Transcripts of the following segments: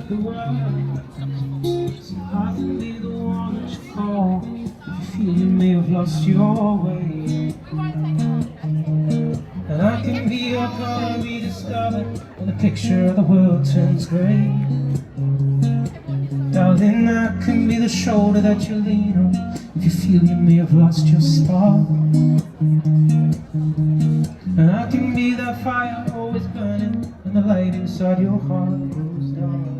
the world. So I can be the one that you call if you feel you may have lost your way. And I can be your power rediscovered when the picture of the world turns grey. Darling, I can be the shoulder that you lean on if you feel you may have lost your spark. And I can be that fire always burning when the light inside your heart grows dark.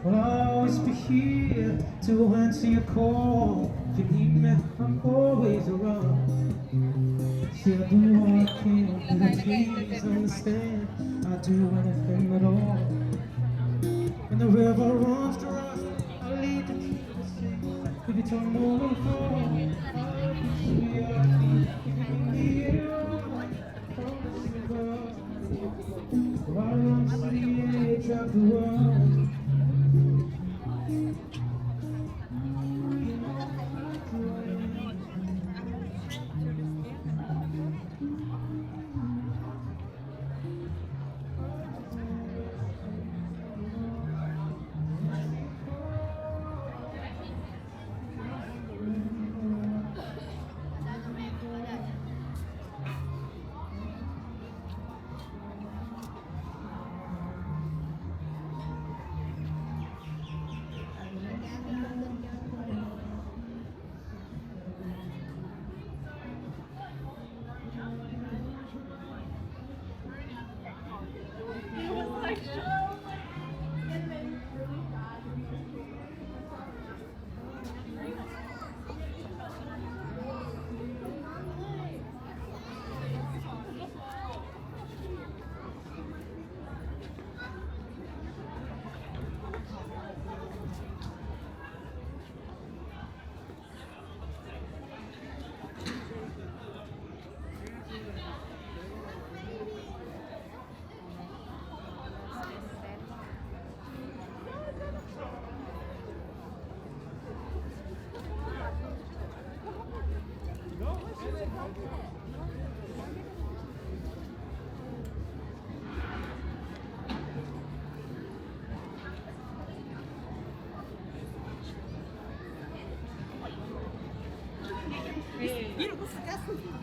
Well, I'll always be here to answer your call. If you need me, I'm always around. See, I do all I can, but please understand, I do anything at all. When the river runs dry, I lead the to the sea. If you tumble and fall, I'll be your feet. If you can be here, from the river, right on to the edge of the world.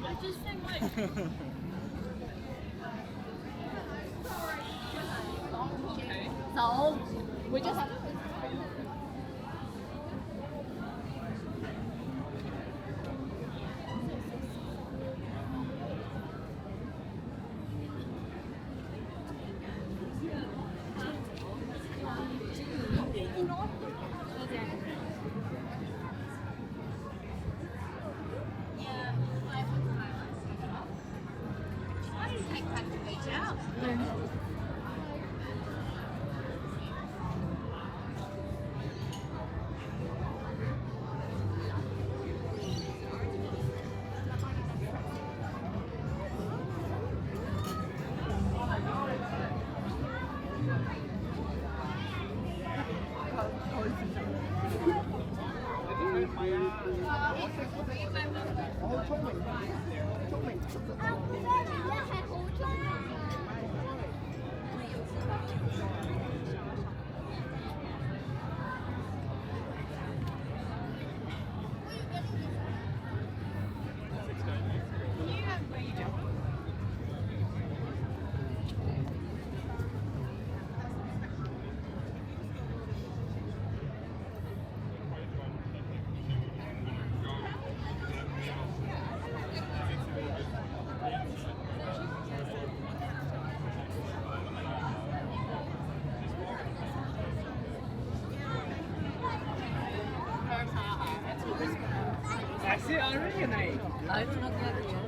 I just think like so we just have Así ahora ahí. I don't know that yet.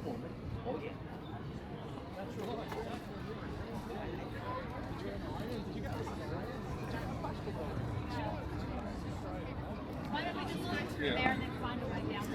Why don't we just go through there and then find a way down?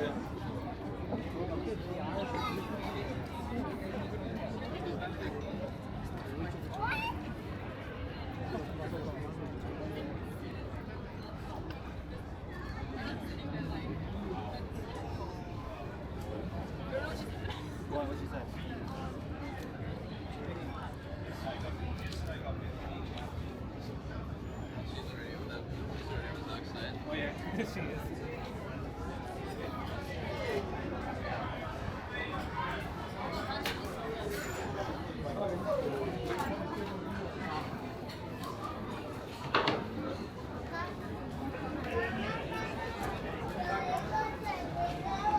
Oh yeah, she is.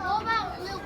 How about Luke?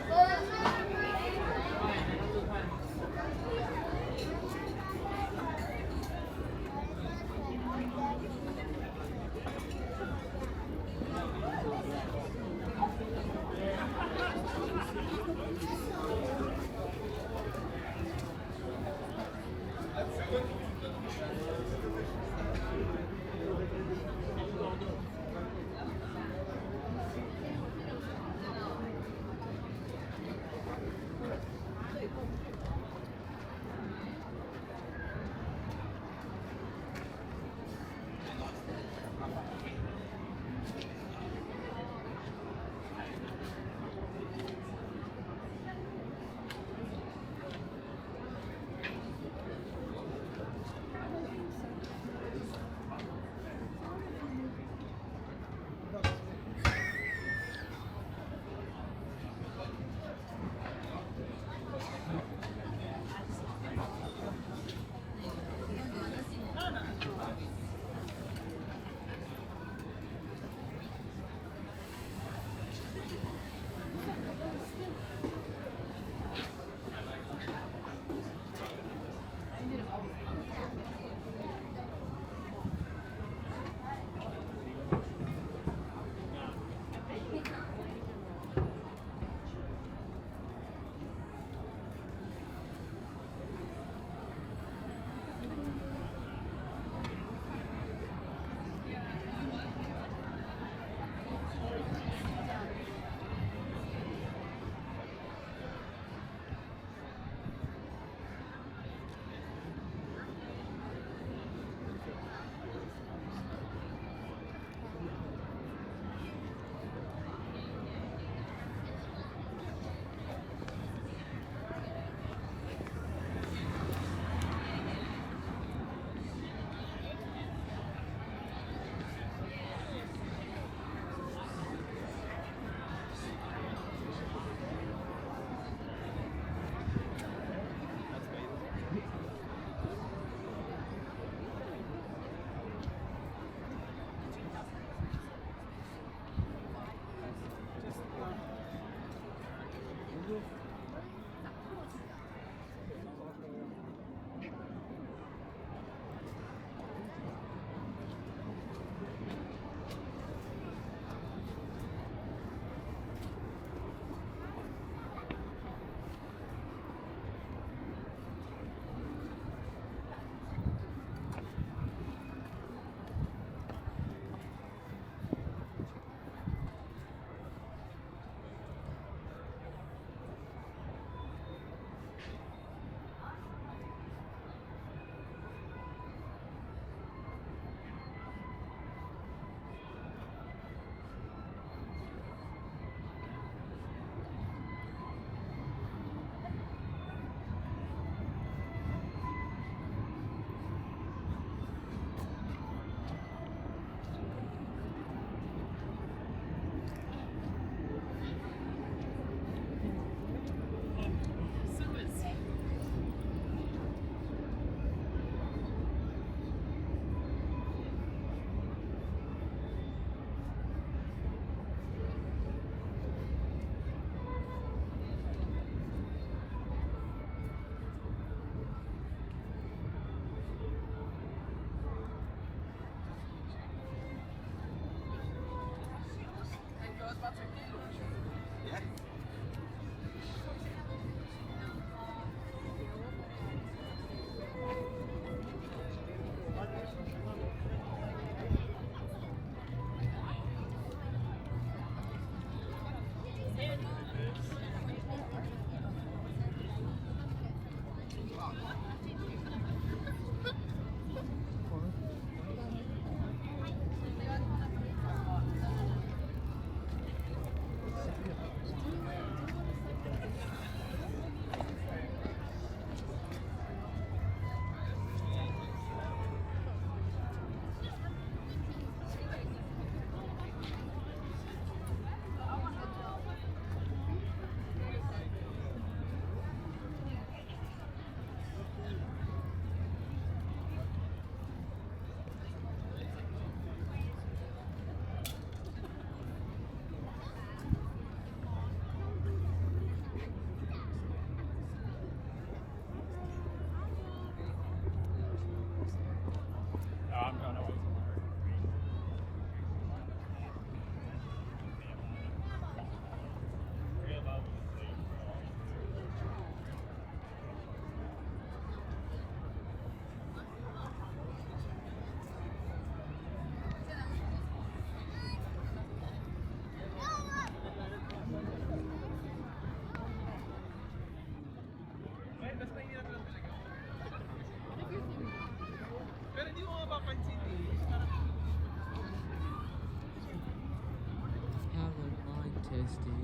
tasty.